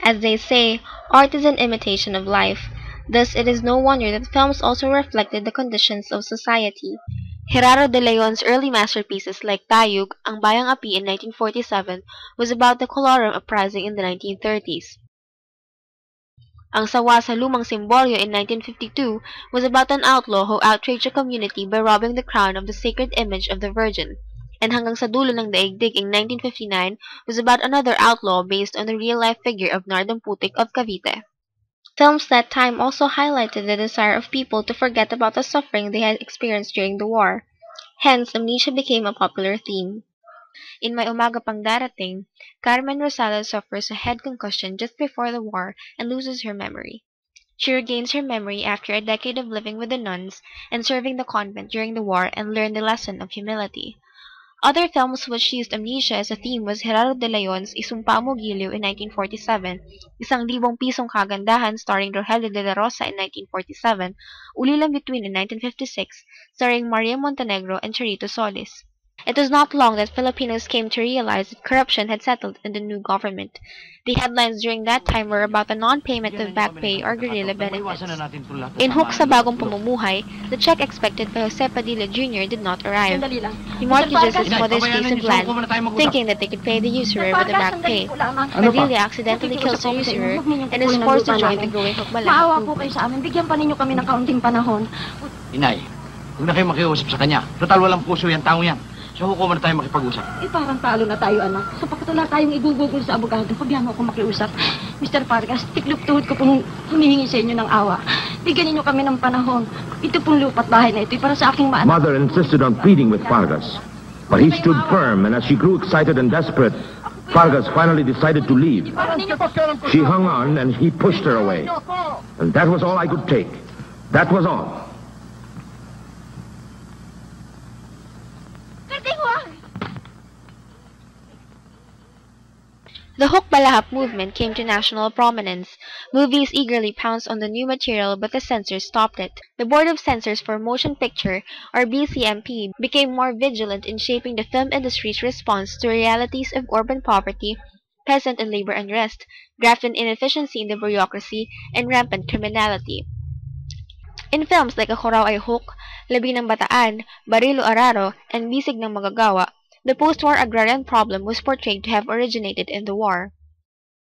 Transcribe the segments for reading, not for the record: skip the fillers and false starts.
As they say, art is an imitation of life. Thus, it is no wonder that films also reflected the conditions of society. Gerardo de Leon's early masterpieces like Tayug, Ang Bayang Api in 1947 was about the colorum uprising in the 1930s. Ang Sawa sa Lumang Simbolyo in 1952 was about an outlaw who outraged a community by robbing the crown of the sacred image of the Virgin. And Hanggang sa Dulo ng Daigdig in 1959 was about another outlaw based on the real-life figure of Nardang Putik of Cavite. Films that time also highlighted the desire of people to forget about the suffering they had experienced during the war. Hence, amnesia became a popular theme. In May Umaga Pang Darating, Carmen Rosales suffers a head concussion just before the war and loses her memory. She regains her memory after a decade of living with the nuns and serving the convent during the war and learned the lesson of humility. Other films which used amnesia as a theme was Gerardo de Leon's Isumpa Mo Giliw in 1947, Isang Libong Pisong Kagandahan starring Rogelio de la Rosa in 1947, Ulilang Bituin in 1956, starring Maria Montenegro and Charito Solis. It was not long that Filipinos came to realize that corruption had settled in the new government. The headlines during that time were about the non-payment of back pay or guerrilla benefits. In Hook sa Bagong Pamumuhay, the check expected by Jose Padilla Jr. did not arrive. He mortgages his mother's piece of land, thinking that they could pay the usurer with the back pay. Padilla accidentally kills the usurer and is forced to join the growing Hook Balahap Maawa po kayo sa amin. Bigyan pa ninyo kami ng kaunting panahon. Inay, huwag na kayo makiusap sa kanya. Total walang puso yan, tao yan. So, huwag na tayo makipag-usap. Parang talo na tayo, anak. Sapagkat wala tayong igugugol sa abogado, pabihan mo ako makiusap. Mr. Vargas, tiklop-tuhod ko pong humihingi sa inyo ng awa. Bigyan ninyo kami ng panahon. Ito pong lupa't bahay na ito para sa aking maanak. Mother insisted on pleading with Vargas, but he stood firm, and as she grew excited and desperate, Vargas finally decided to leave. She hung on, and he pushed her away. And that was all I could take. That was all. The Hook Balahap movement came to national prominence. Movies eagerly pounced on the new material, but the censors stopped it. The Board of Censors for Motion Picture, or BCMP, became more vigilant in shaping the film industry's response to realities of urban poverty, peasant and labor unrest, graft and inefficiency in the bureaucracy, and rampant criminality. In films like Ako Raw Ay Hook, Labi ng Bataan, Barilo Araro, and Bisig ng Magagawa, the post-war agrarian problem was portrayed to have originated in the war.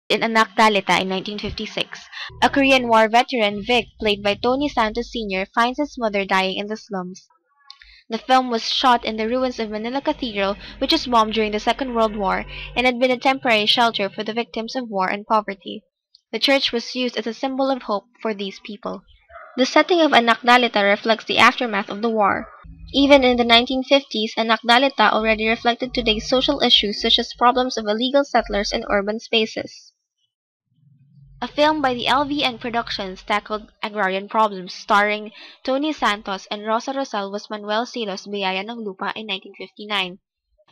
In Anak Dalita in 1956, a Korean War veteran, Vic, played by Tony Santos Sr., finds his mother dying in the slums. The film was shot in the ruins of Manila Cathedral, which was bombed during the Second World War and had been a temporary shelter for the victims of war and poverty. The church was used as a symbol of hope for these people. The setting of Anak Dalita reflects the aftermath of the war. Even in the 1950s, Anak Dalita already reflected today's social issues such as problems of illegal settlers in urban spaces. A film by the LVN Productions tackled agrarian problems, starring Tony Santos and Rosa Rosal was Manuel Silos' Biyaya ng Lupa in 1959.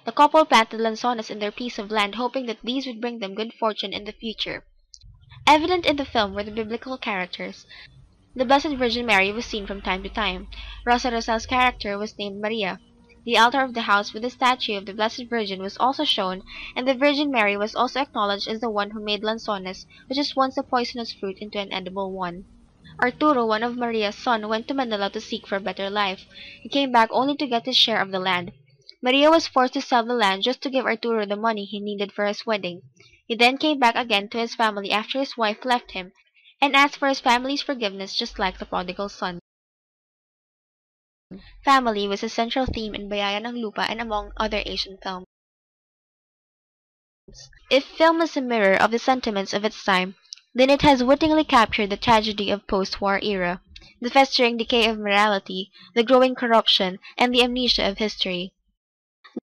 The couple planted lanzones in their piece of land, hoping that these would bring them good fortune in the future. Evident in the film were the biblical characters. The Blessed Virgin Mary was seen from time to time. Rosa Rosal's character was named Maria. The altar of the house with the statue of the Blessed Virgin was also shown, and the Virgin Mary was also acknowledged as the one who made lanzones, which was once a poisonous fruit, into an edible one. Arturo, one of Maria's sons, went to Manila to seek for a better life. He came back only to get his share of the land. Maria was forced to sell the land just to give Arturo the money he needed for his wedding. He then came back again to his family after his wife left him, and asked for his family's forgiveness just like the prodigal son. Family was a central theme in Biyaya ng Lupa and among other Asian films. If film is a mirror of the sentiments of its time, then it has wittingly captured the tragedy of post-war era, the festering decay of morality, the growing corruption, and the amnesia of history.